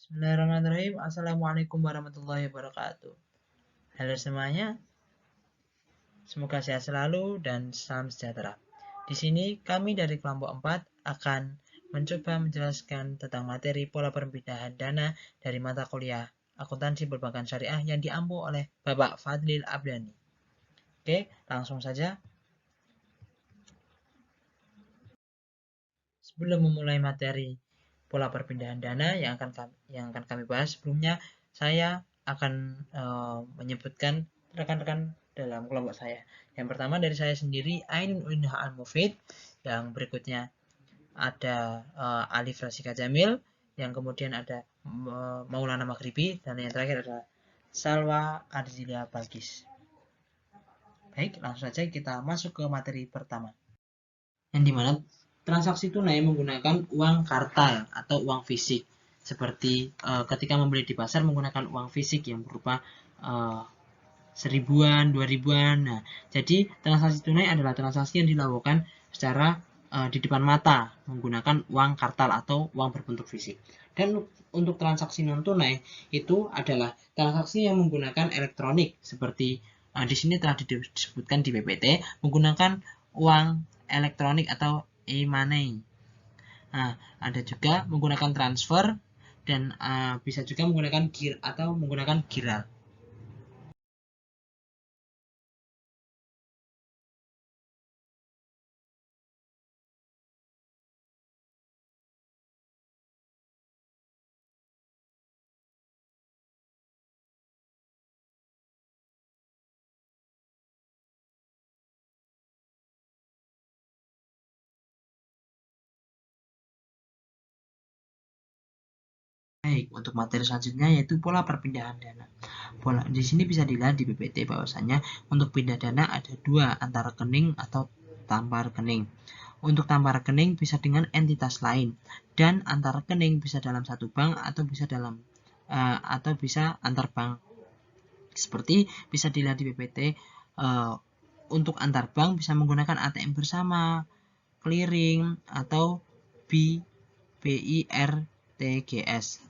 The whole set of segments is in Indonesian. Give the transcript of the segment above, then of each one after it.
Bismillahirrahmanirrahim. Assalamualaikum warahmatullahi wabarakatuh. Halo semuanya, semoga sehat selalu dan salam sejahtera. Di sini kami dari kelompok 4 akan mencoba menjelaskan tentang materi pola perpindahan dana dari mata kuliah akuntansi perbankan syariah yang diampu oleh Bapak Fadlil Abdani. Oke, langsung saja. Sebelum memulai materi pola perpindahan dana yang akan kami bahas, sebelumnya saya akan menyebutkan rekan-rekan dalam kelompok saya. Yang pertama dari saya sendiri, Ainun Uninah Al-Mufid. Yang berikutnya ada Alif Rasika Jamil. Yang kemudian ada Maulana Maghribi. Dan yang terakhir adalah Salwa Arzilia Balkis. Baik, langsung saja kita masuk ke materi pertama. Yang dimana transaksi tunai menggunakan uang kartal atau uang fisik, seperti ketika membeli di pasar menggunakan uang fisik yang berupa seribuan, 2000-an. Nah, jadi transaksi tunai adalah transaksi yang dilakukan secara di depan mata menggunakan uang kartal atau uang berbentuk fisik. Dan untuk transaksi non tunai itu adalah transaksi yang menggunakan elektronik, seperti di sini telah disebutkan di PPT menggunakan uang elektronik atau e-money. Nah, ada juga menggunakan transfer dan bisa juga menggunakan GIR atau menggunakan giral. Baik, untuk materi selanjutnya yaitu pola perpindahan dana. Pola di sini bisa dilihat di PPT bahwasanya untuk pindah dana ada dua, antara rekening atau tanpa rekening. Untuk tanpa rekening bisa dengan entitas lain, dan antar rekening bisa dalam satu bank atau bisa antar bank. Seperti bisa dilihat di PPT, untuk antar bank bisa menggunakan ATM bersama, clearing, atau BIRTGS.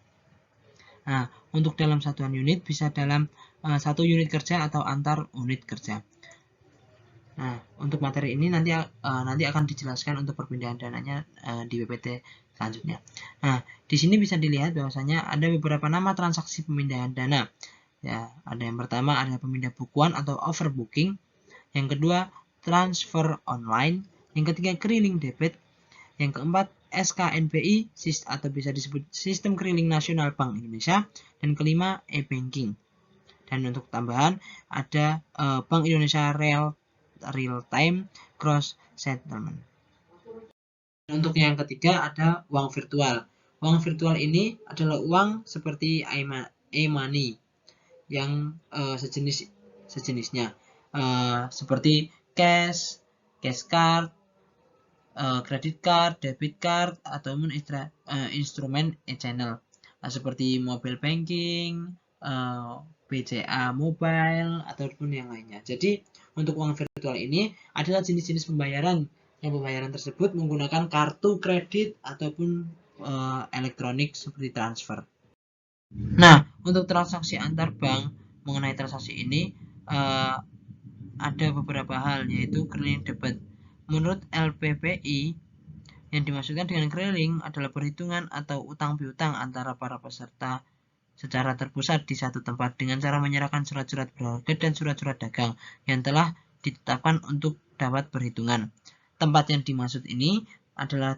Nah, untuk dalam satuan unit bisa dalam satu unit kerja atau antar unit kerja. Nah, untuk materi ini nanti akan dijelaskan untuk perpindahan dananya di PPT selanjutnya. Nah, di sini bisa dilihat bahwasanya ada beberapa nama transaksi pemindahan dana. Ya, ada yang pertama ada pemindah bukuan atau overbooking. Yang kedua, transfer online. Yang ketiga, keriling debit. Yang keempat, SKNBI atau bisa disebut Sistem Keriling Nasional Bank Indonesia. Dan kelima, e-banking. Dan untuk tambahan ada Bank Indonesia Real Time Gross Settlement. Untuk yang ketiga ada uang virtual. Uang virtual ini adalah uang seperti e-money yang sejenisnya, seperti cash card, credit card, debit card, ataupun instrumen e-channel seperti mobile banking, BCA mobile, ataupun yang lainnya. Jadi untuk uang virtual ini adalah jenis-jenis pembayaran yang pembayaran tersebut menggunakan kartu kredit ataupun elektronik seperti transfer. Nah, untuk transaksi antar bank mengenai transaksi ini ada beberapa hal, yaitu keriling debit. Menurut LPPI, yang dimaksudkan dengan keriling adalah perhitungan atau utang piutang antara para peserta secara terpusat di satu tempat dengan cara menyerahkan surat-surat berharga dan surat-surat dagang yang telah ditetapkan untuk dapat perhitungan. Tempat yang dimaksud ini adalah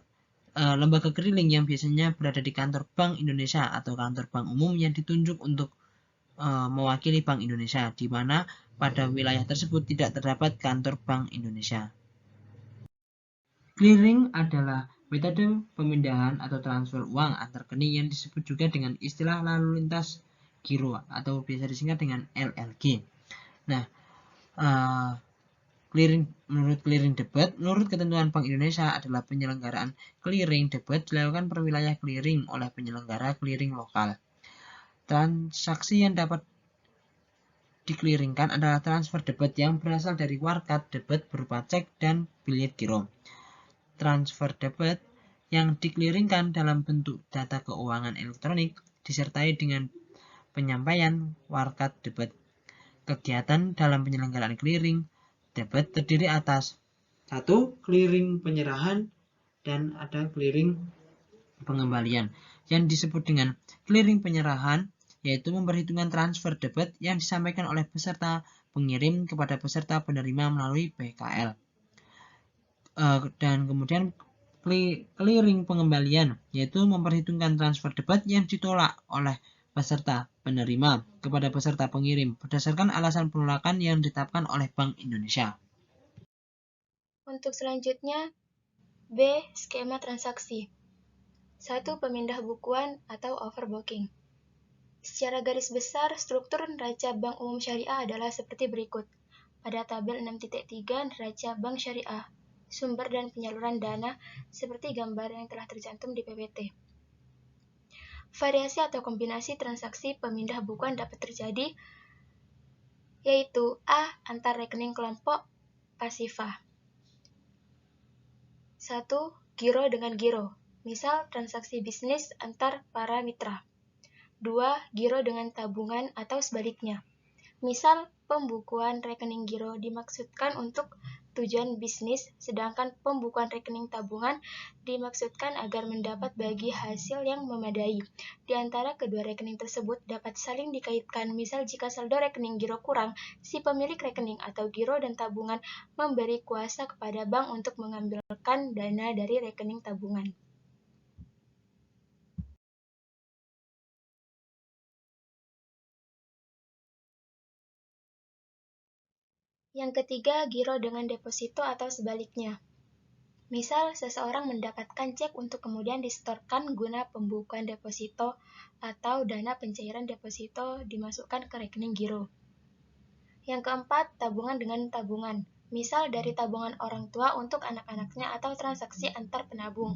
lembaga keriling yang biasanya berada di kantor Bank Indonesia atau kantor bank umum yang ditunjuk untuk mewakili Bank Indonesia, di mana pada wilayah tersebut tidak terdapat kantor Bank Indonesia. Clearing adalah metode pemindahan atau transfer uang antar rekening yang disebut juga dengan istilah lalu lintas giro atau biasa disingkat dengan LLG. Nah, menurut clearing debit, menurut ketentuan Bank Indonesia adalah penyelenggaraan clearing debit dilakukan per wilayah clearing oleh penyelenggara clearing lokal. Transaksi yang dapat dikliringkan adalah transfer debit yang berasal dari warkat debit berupa cek dan bilet giro. Transfer debit yang dikliringkan dalam bentuk data keuangan elektronik disertai dengan penyampaian warkat debit. Kegiatan dalam penyelenggaraan clearing debit terdiri atas 1. Clearing penyerahan dan ada clearing pengembalian. Yang disebut dengan clearing penyerahan yaitu memperhitungkan transfer debit yang disampaikan oleh peserta pengirim kepada peserta penerima melalui PKL. Dan kemudian clearing pengembalian yaitu memperhitungkan transfer debit yang ditolak oleh peserta penerima kepada peserta pengirim berdasarkan alasan penolakan yang ditetapkan oleh Bank Indonesia. Untuk selanjutnya, B. Skema transaksi. 1. Pemindah bukuan atau overbooking. Secara garis besar, struktur neraca Bank Umum Syariah adalah seperti berikut. Pada tabel 6.3 neraca Bank Syariah, sumber dan penyaluran dana seperti gambar yang telah tercantum di PPT. Variasi atau kombinasi transaksi pemindah bukuan dapat terjadi, yaitu A. Antar rekening kelompok pasifah. 1. Giro dengan giro, misal transaksi bisnis antar para mitra. 2. Giro dengan tabungan atau sebaliknya, misal pembukuan rekening giro dimaksudkan untuk tujuan bisnis, sedangkan pembukuan rekening tabungan dimaksudkan agar mendapat bagi hasil yang memadai. Di antara kedua rekening tersebut dapat saling dikaitkan, misal jika saldo rekening giro kurang, si pemilik rekening atau giro dan tabungan memberi kuasa kepada bank untuk mengambilkan dana dari rekening tabungan. Yang ketiga, giro dengan deposito atau sebaliknya. Misal, seseorang mendapatkan cek untuk kemudian disetorkan guna pembukuan deposito atau dana pencairan deposito dimasukkan ke rekening giro. Yang keempat, tabungan dengan tabungan. Misal dari tabungan orang tua untuk anak-anaknya atau transaksi antar penabung.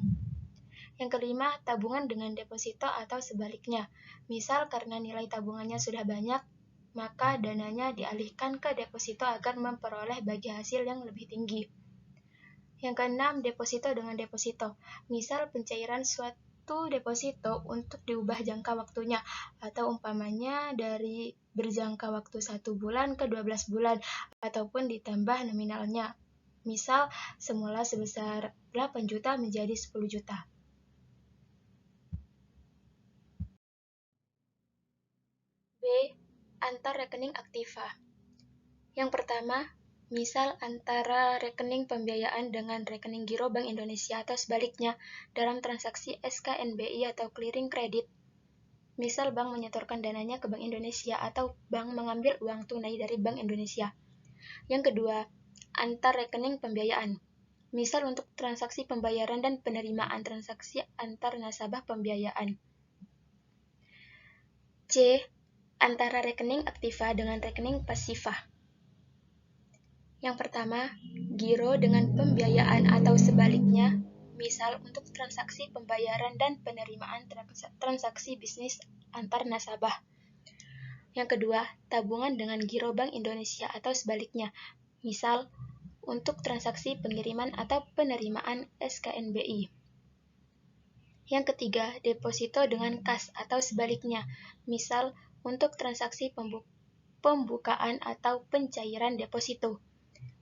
Yang kelima, tabungan dengan deposito atau sebaliknya. Misal karena nilai tabungannya sudah banyak, maka dananya dialihkan ke deposito agar memperoleh bagi hasil yang lebih tinggi. Yang keenam, deposito dengan deposito. Misal pencairan suatu deposito untuk diubah jangka waktunya, atau umpamanya dari berjangka waktu 1 bulan ke 12 bulan, ataupun ditambah nominalnya. Misal semula sebesar 8 juta menjadi 10 juta. B. Antar rekening aktiva. Yang pertama, misal antara rekening pembiayaan dengan rekening giro Bank Indonesia atau sebaliknya dalam transaksi SKNBI atau clearing kredit. Misal bank menyetorkan dananya ke Bank Indonesia atau bank mengambil uang tunai dari Bank Indonesia. Yang kedua, antar rekening pembiayaan. Misal untuk transaksi pembayaran dan penerimaan transaksi antar nasabah pembiayaan. C. Antara rekening aktiva dengan rekening pasifah. Yang pertama, giro dengan pembiayaan atau sebaliknya, misal untuk transaksi pembayaran dan penerimaan transaksi bisnis antar nasabah. Yang kedua, tabungan dengan giro Bank Indonesia atau sebaliknya, misal untuk transaksi pengiriman atau penerimaan SKNBI. Yang ketiga, deposito dengan kas atau sebaliknya, misal untuk transaksi pembukaan atau pencairan deposito.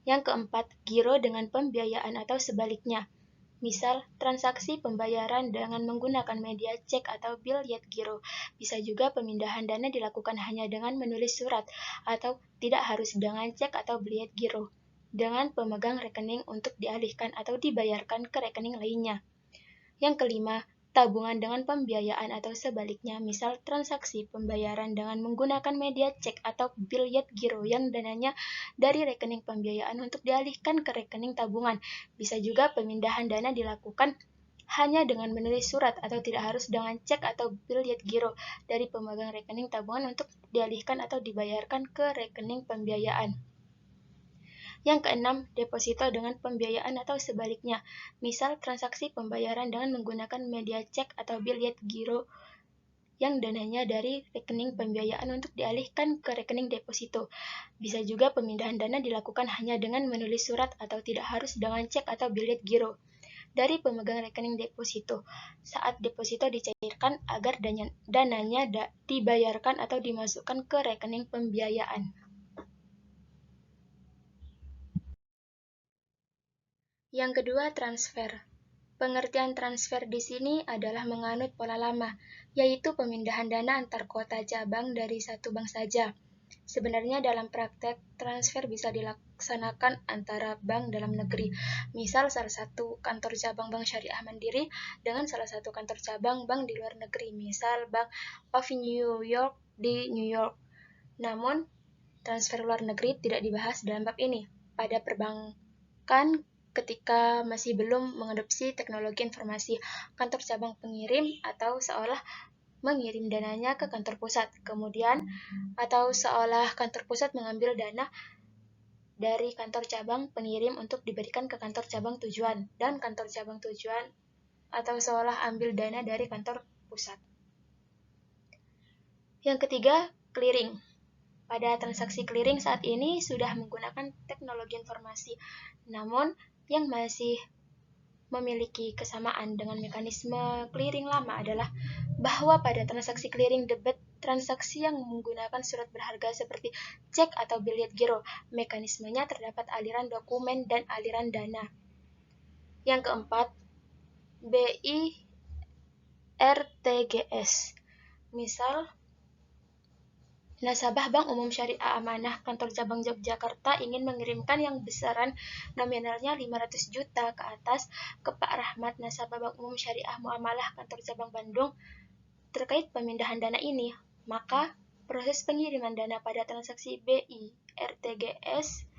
Yang keempat, giro dengan pembiayaan atau sebaliknya. Misal, transaksi pembayaran dengan menggunakan media cek atau biljet giro. Bisa juga pemindahan dana dilakukan hanya dengan menulis surat atau tidak harus dengan cek atau biljet giro dengan pemegang rekening untuk dialihkan atau dibayarkan ke rekening lainnya. Yang kelima, tabungan dengan pembiayaan atau sebaliknya, misal transaksi pembayaran dengan menggunakan media cek atau biljet giro yang dananya dari rekening pembiayaan untuk dialihkan ke rekening tabungan. Bisa juga pemindahan dana dilakukan hanya dengan menulis surat atau tidak harus dengan cek atau biljet giro dari pemegang rekening tabungan untuk dialihkan atau dibayarkan ke rekening pembiayaan. Yang keenam, deposito dengan pembiayaan atau sebaliknya. Misal transaksi pembayaran dengan menggunakan media cek atau biljet giro yang dananya dari rekening pembiayaan untuk dialihkan ke rekening deposito. Bisa juga pemindahan dana dilakukan hanya dengan menulis surat atau tidak harus dengan cek atau biljet giro. dari pemegang rekening deposito saat deposito dicairkan agar dananya dibayarkan atau dimasukkan ke rekening pembiayaan. Yang kedua, transfer. Pengertian transfer di sini adalah menganut pola lama, yaitu pemindahan dana antar kota cabang dari satu bank saja. Sebenarnya dalam praktek, transfer bisa dilaksanakan antara bank dalam negeri. Misal salah satu kantor cabang Bank Syariah Mandiri dengan salah satu kantor cabang bank di luar negeri, misal Bank of New York di New York. Namun, transfer luar negeri tidak dibahas dalam bab ini. Pada perbankan ketika masih belum mengadopsi teknologi informasi, kantor cabang pengirim atau seolah mengirim dananya ke kantor pusat, kemudian atau seolah kantor pusat mengambil dana dari kantor cabang pengirim untuk diberikan ke kantor cabang tujuan, dan kantor cabang tujuan atau seolah ambil dana dari kantor pusat. Yang ketiga, clearing. Pada transaksi clearing saat ini sudah menggunakan teknologi informasi, namun yang masih memiliki kesamaan dengan mekanisme clearing lama adalah bahwa pada transaksi clearing debit transaksi yang menggunakan surat berharga seperti cek atau bilet giro, mekanismenya terdapat aliran dokumen dan aliran dana. Yang keempat, BI RTGS. Misal, nasabah Bank Umum Syariah Amanah Kantor Cabang Yogyakarta ingin mengirimkan yang besaran nominalnya 500 juta ke atas ke Pak Rahmat, nasabah Bank Umum Syariah Muamalah Kantor Cabang Bandung. Terkait pemindahan dana ini, maka proses pengiriman dana pada transaksi BI RTGS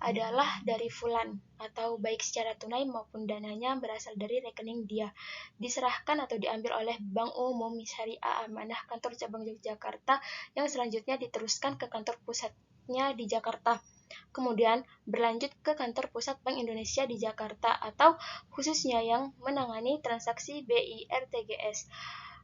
adalah dari fulan, atau baik secara tunai maupun dananya berasal dari rekening dia, diserahkan atau diambil oleh Bank Umum Syariah Amanah Kantor Cabang Yogyakarta yang selanjutnya diteruskan ke kantor pusatnya di Jakarta. Kemudian berlanjut ke kantor pusat Bank Indonesia di Jakarta atau khususnya yang menangani transaksi BI RTGS.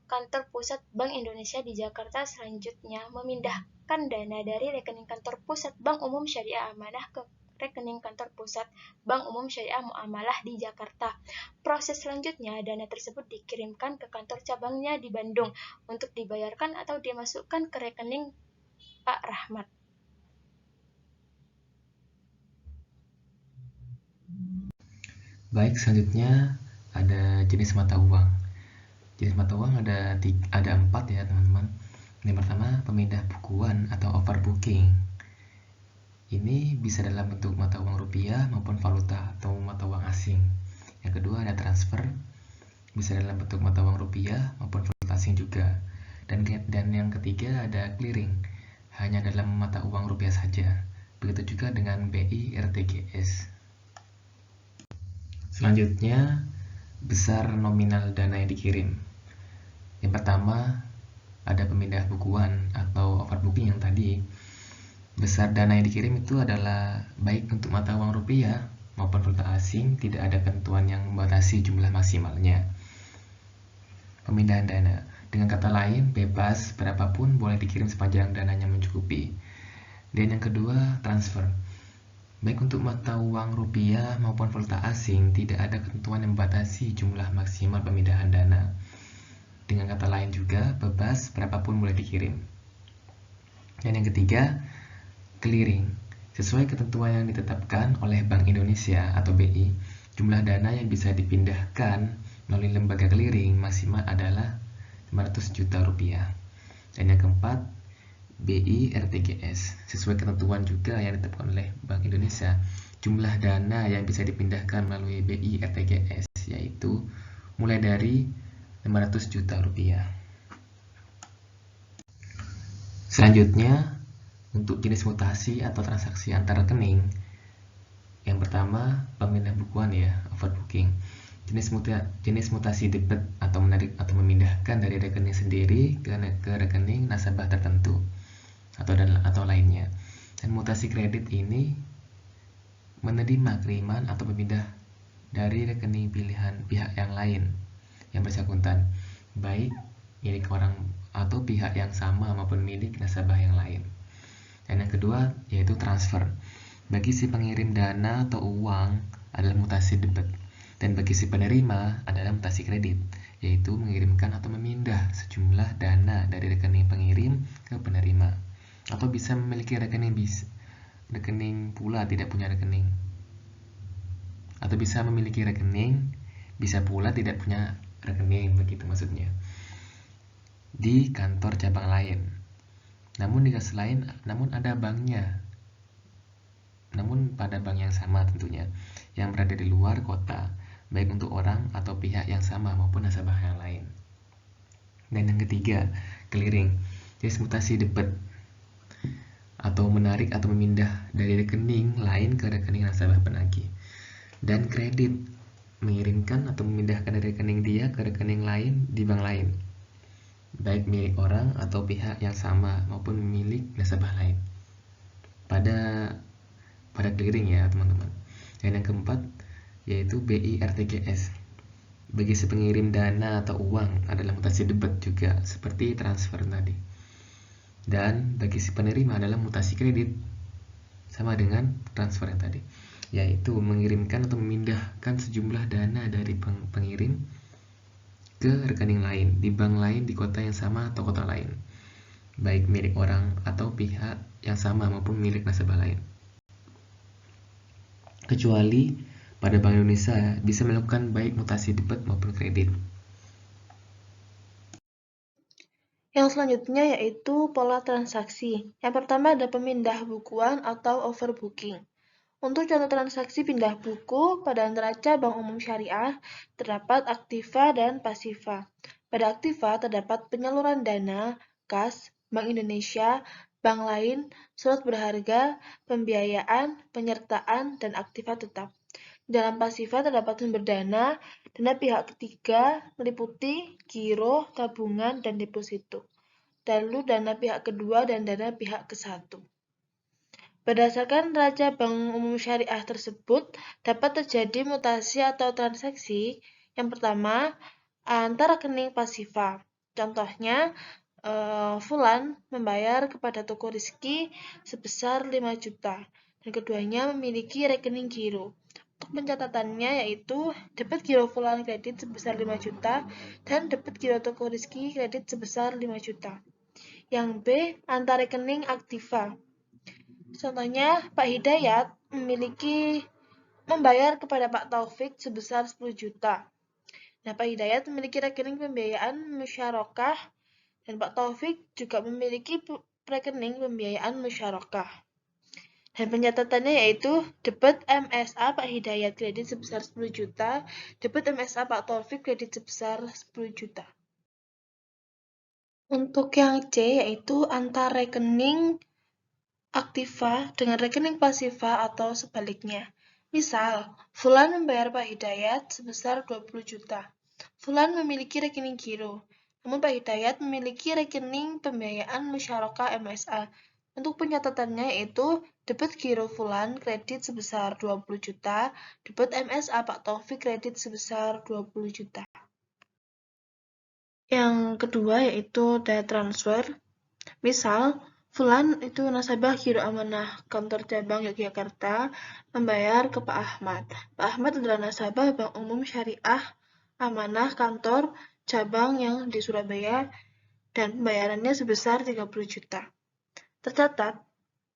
Kantor pusat Bank Indonesia di Jakarta selanjutnya memindahkan dana dari rekening kantor pusat Bank Umum Syariah Amanah ke rekening kantor pusat Bank Umum Syariah Muamalah di Jakarta. Proses selanjutnya, dana tersebut dikirimkan ke kantor cabangnya di Bandung untuk dibayarkan atau dimasukkan ke rekening Pak Rahmat. Baik, selanjutnya ada jenis mata uang. Jenis mata uang ada 4 ya teman-teman. Yang pertama, pemindah bukuan atau overbooking. Ini bisa dalam bentuk mata uang rupiah maupun valuta atau mata uang asing. Yang kedua ada transfer, bisa dalam bentuk mata uang rupiah maupun valuta asing juga. Dan yang ketiga ada clearing, hanya dalam mata uang rupiah saja. Begitu juga dengan BI RTGS. Selanjutnya, besar nominal dana yang dikirim. Yang pertama, ada pemindah bukuan atau overbooking yang tadi. Besar dana yang dikirim itu adalah baik untuk mata uang rupiah maupun valuta asing, tidak ada ketentuan yang membatasi jumlah maksimalnya. Pemindahan dana, dengan kata lain, bebas berapapun boleh dikirim sepanjang dananya mencukupi. Dan yang kedua, transfer. Baik untuk mata uang rupiah maupun valuta asing, tidak ada ketentuan yang membatasi jumlah maksimal pemindahan dana. Dengan kata lain juga, bebas berapapun boleh dikirim. Dan yang ketiga, clearing. Sesuai ketentuan yang ditetapkan oleh Bank Indonesia atau BI, jumlah dana yang bisa dipindahkan melalui lembaga clearing maksimal adalah 500 juta rupiah. Dan yang keempat, BI RTGS. Sesuai ketentuan juga yang ditetapkan oleh Bank Indonesia, jumlah dana yang bisa dipindahkan melalui BI RTGS yaitu mulai dari 500 juta rupiah. Selanjutnya, untuk jenis mutasi atau transaksi antar rekening, yang pertama pemindah bukuan ya, overbooking. Jenis mutasi debit atau menarik atau memindahkan dari rekening sendiri ke rekening nasabah tertentu atau lainnya. Dan mutasi kredit ini menerima kiriman atau memindah dari rekening pilihan pihak yang lain yang bersangkutan, baik milik orang atau pihak yang sama maupun milik nasabah yang lain. Dan yang kedua yaitu transfer. Bagi si pengirim dana atau uang adalah mutasi debit. Dan bagi si penerima adalah mutasi kredit, yaitu mengirimkan atau memindah sejumlah dana dari rekening pengirim ke penerima, atau bisa memiliki rekening pula tidak punya rekening, atau bisa memiliki rekening bisa pula tidak punya rekening, begitu maksudnya, di kantor cabang lain. Namun di kas lain, namun ada banknya, namun pada bank yang sama tentunya, yang berada di luar kota, baik untuk orang atau pihak yang sama maupun nasabah yang lain. Dan yang ketiga, clearing, yaitu mutasi debit atau menarik atau memindah dari rekening lain ke rekening nasabah penagih. Dan kredit, mengirimkan atau memindahkan dari rekening dia ke rekening lain di bank lain, baik milik orang atau pihak yang sama maupun milik nasabah lain. Pada clearing ya teman-teman. Dan yang keempat yaitu BIRTGS. Bagi si pengirim dana atau uang adalah mutasi debit juga seperti transfer tadi. Dan bagi si penerima adalah mutasi kredit sama dengan transfer yang tadi, yaitu mengirimkan atau memindahkan sejumlah dana dari pengirim ke rekening lain di bank lain di kota yang sama atau kota lain, baik milik orang atau pihak yang sama maupun milik nasabah lain. Kecuali pada Bank Indonesia bisa melakukan baik mutasi debit maupun kredit. Yang selanjutnya yaitu pola transaksi. Yang pertama ada pemindah bukuan atau overbooking. Untuk contoh transaksi pindah buku pada antara cabang umum syariah, terdapat aktiva dan pasiva. Pada aktiva terdapat penyaluran dana, kas, Bank Indonesia, bank lain, surat berharga, pembiayaan, penyertaan, dan aktiva tetap. Dalam pasiva terdapat sumber dana pihak ketiga meliputi giro, tabungan, dan deposito. Lalu dana pihak kedua dan dana pihak ke-1. Berdasarkan neraca Bank Umum Syariah tersebut, dapat terjadi mutasi atau transaksi. Yang pertama, antar rekening pasiva. Contohnya, Fulan membayar kepada toko Rizki sebesar 5 juta, dan keduanya memiliki rekening giro. Untuk pencatatannya yaitu debit giro Fulan kredit sebesar 5 juta dan debit giro toko Rizki kredit sebesar 5 juta. Yang B, antar rekening aktiva. Contohnya, Pak Hidayat membayar kepada Pak Taufik sebesar 10 juta. Nah, Pak Hidayat memiliki rekening pembiayaan musyarakah dan Pak Taufik juga memiliki rekening pembiayaan musyarakah. Dan pencatatannya yaitu debit MSA Pak Hidayat kredit sebesar 10 juta, debit MSA Pak Taufik kredit sebesar 10 juta. Untuk yang C yaitu antar rekening aktiva dengan rekening pasiva atau sebaliknya. Misal, Fulan membayar Pak Hidayat sebesar 20 juta. Fulan memiliki rekening giro, namun Pak Hidayat memiliki rekening pembiayaan musyarakah MSA. Untuk pencatatannya yaitu debit giro Fulan kredit sebesar 20 juta, debit MSA Pak Taufik kredit sebesar 20 juta. Yang kedua yaitu daya transfer. Misal, Fulan itu nasabah Giro Amanah kantor cabang Yogyakarta membayar ke Pak Ahmad. Pak Ahmad adalah nasabah Bank Umum Syariah Amanah kantor cabang yang di Surabaya dan pembayarannya sebesar 30 juta. Tercatat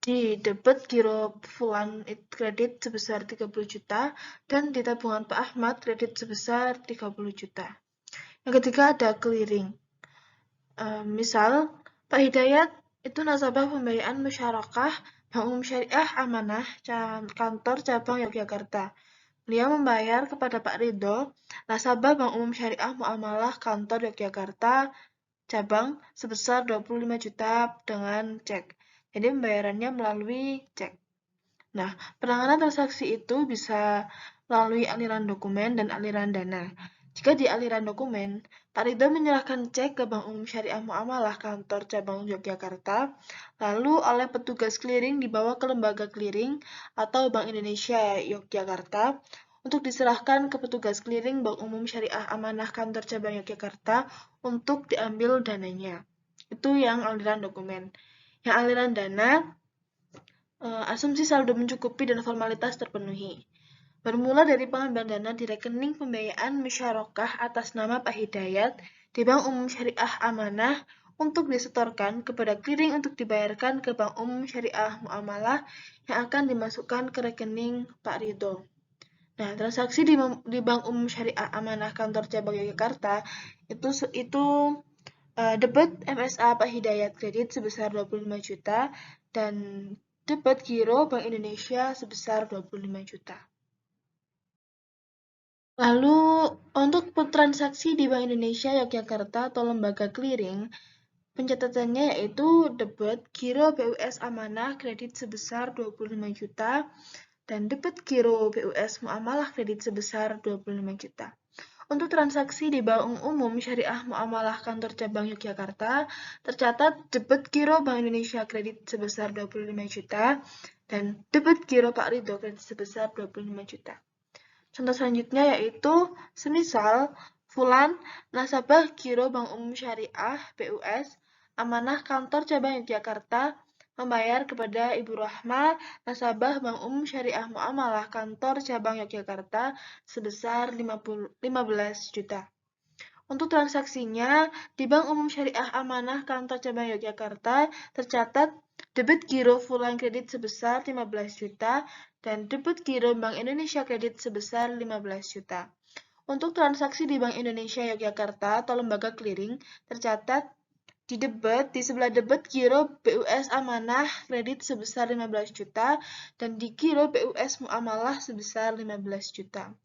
di debit Giro Fulan kredit sebesar 30 juta dan di tabungan Pak Ahmad kredit sebesar 30 juta. Yang ketiga ada clearing. Misal, Pak Hidayat itu nasabah pembiayaan musyarakah Bank Umum Syariah Amanah kantor cabang Yogyakarta. Beliau membayar kepada Pak Ridho, nasabah Bank Umum Syariah Muamalah kantor Yogyakarta cabang sebesar 25 juta dengan cek. Jadi pembayarannya melalui cek. Nah, penanganan transaksi itu bisa melalui aliran dokumen dan aliran dana. Jika di aliran dokumen, Pak Ridho menyerahkan cek ke Bank Umum Syariah Muamalah kantor cabang Yogyakarta, lalu oleh petugas clearing dibawa ke lembaga clearing atau Bank Indonesia Yogyakarta untuk diserahkan ke petugas clearing Bank Umum Syariah Amanah kantor cabang Yogyakarta untuk diambil dananya. Itu yang aliran dokumen. Yang aliran dana, asumsi saldo mencukupi dan formalitas terpenuhi. bermula dari pengambilan dana di rekening pembiayaan musyarakah atas nama Pak Hidayat di Bank Umum Syariah Amanah untuk disetorkan kepada clearing untuk dibayarkan ke Bank Umum Syariah Muamalah yang akan dimasukkan ke rekening Pak Ridho. Nah, transaksi di Bank Umum Syariah Amanah Kantor Cabang Yogyakarta itu debit MSA Pak Hidayat kredit sebesar 25 juta dan debit giro Bank Indonesia sebesar 25 juta. Lalu, untuk transaksi di Bank Indonesia Yogyakarta atau lembaga clearing, pencatatannya yaitu debit giro BUS Amanah kredit sebesar 25 juta dan debit giro BUS Muamalah kredit sebesar 25 juta. Untuk transaksi di Bank Umum Syariah Muamalah Kantor Cabang Yogyakarta, tercatat debit giro Bank Indonesia kredit sebesar 25 juta dan debit giro Pak Ridho kredit sebesar 25 juta. Contoh selanjutnya yaitu semisal Fulan nasabah giro Bank Umum Syariah BUS Amanah Kantor Cabang Yogyakarta membayar kepada Ibu Rahma nasabah Bank Umum Syariah Muamalah Kantor Cabang Yogyakarta sebesar 15 juta. Untuk transaksinya di Bank Umum Syariah Amanah Kantor Cabang Yogyakarta tercatat debit giro Fulan kredit sebesar 15 juta dan debit giro Bank Indonesia kredit sebesar 15 juta. Untuk transaksi di Bank Indonesia Yogyakarta atau lembaga clearing tercatat di sebelah debit giro BUS Amanah kredit sebesar 15 juta dan di giro BUS Muamalah sebesar 15 juta.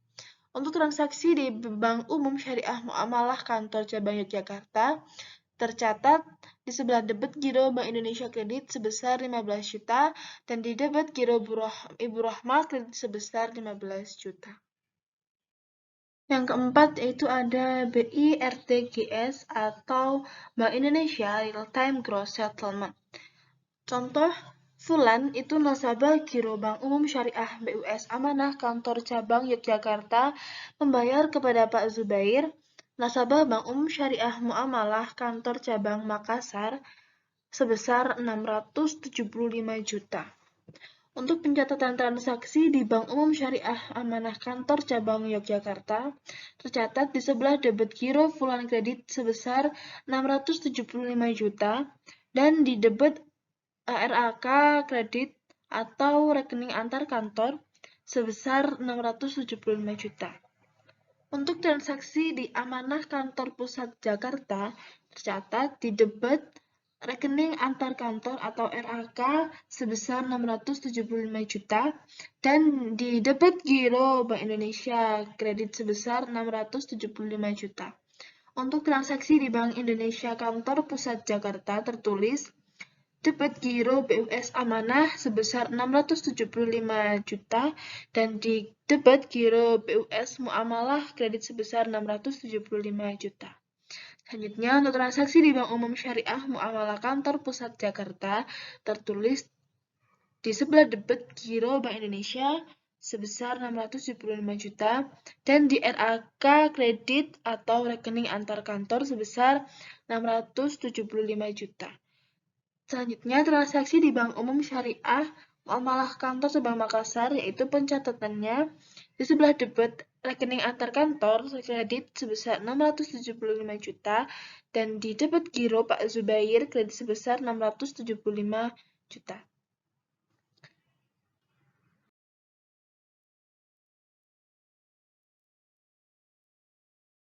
Untuk transaksi di Bank Umum Syariah Muamalah Kantor Cabang Yogyakarta tercatat di sebelah debit giro Bank Indonesia kredit sebesar 15 juta dan di debit giro Ibu Rahma kredit sebesar 15 juta. Yang keempat yaitu ada BIRTGS atau Bank Indonesia Real Time Gross Settlement. Contoh, Fulan itu nasabah giro Bank Umum Syariah BUS Amanah Kantor Cabang Yogyakarta membayar kepada Pak Zubair, nasabah Bank Umum Syariah Muamalah Kantor Cabang Makassar sebesar 675 juta. Untuk pencatatan transaksi di Bank Umum Syariah Amanah Kantor Cabang Yogyakarta, tercatat di sebelah debit giro Fulan kredit sebesar 675 juta dan di debit RAK kredit atau rekening antar kantor sebesar 675 juta. Untuk transaksi di Amanah Kantor Pusat Jakarta, tercatat di debit rekening antar kantor atau RAK sebesar 675 juta dan di debit giro Bank Indonesia kredit sebesar 675 juta. Untuk transaksi di Bank Indonesia Kantor Pusat Jakarta tertulis debit giro BUS Amanah sebesar 675 juta dan di debit giro BUS Muamalah kredit sebesar 675 juta. Selanjutnya, untuk transaksi di Bank Umum Syariah Muamalah Kantor Pusat Jakarta tertulis di sebelah debit giro Bank Indonesia sebesar 675 juta dan di RAK kredit atau rekening antar kantor sebesar 675 juta. Selanjutnya, transaksi di Bank Umum Syariah Muamalah Kantor Cabang Makassar yaitu pencatatannya di sebelah debit rekening antar kantor kredit sebesar 675 juta dan di debit giro Pak Zubair kredit sebesar 675 juta.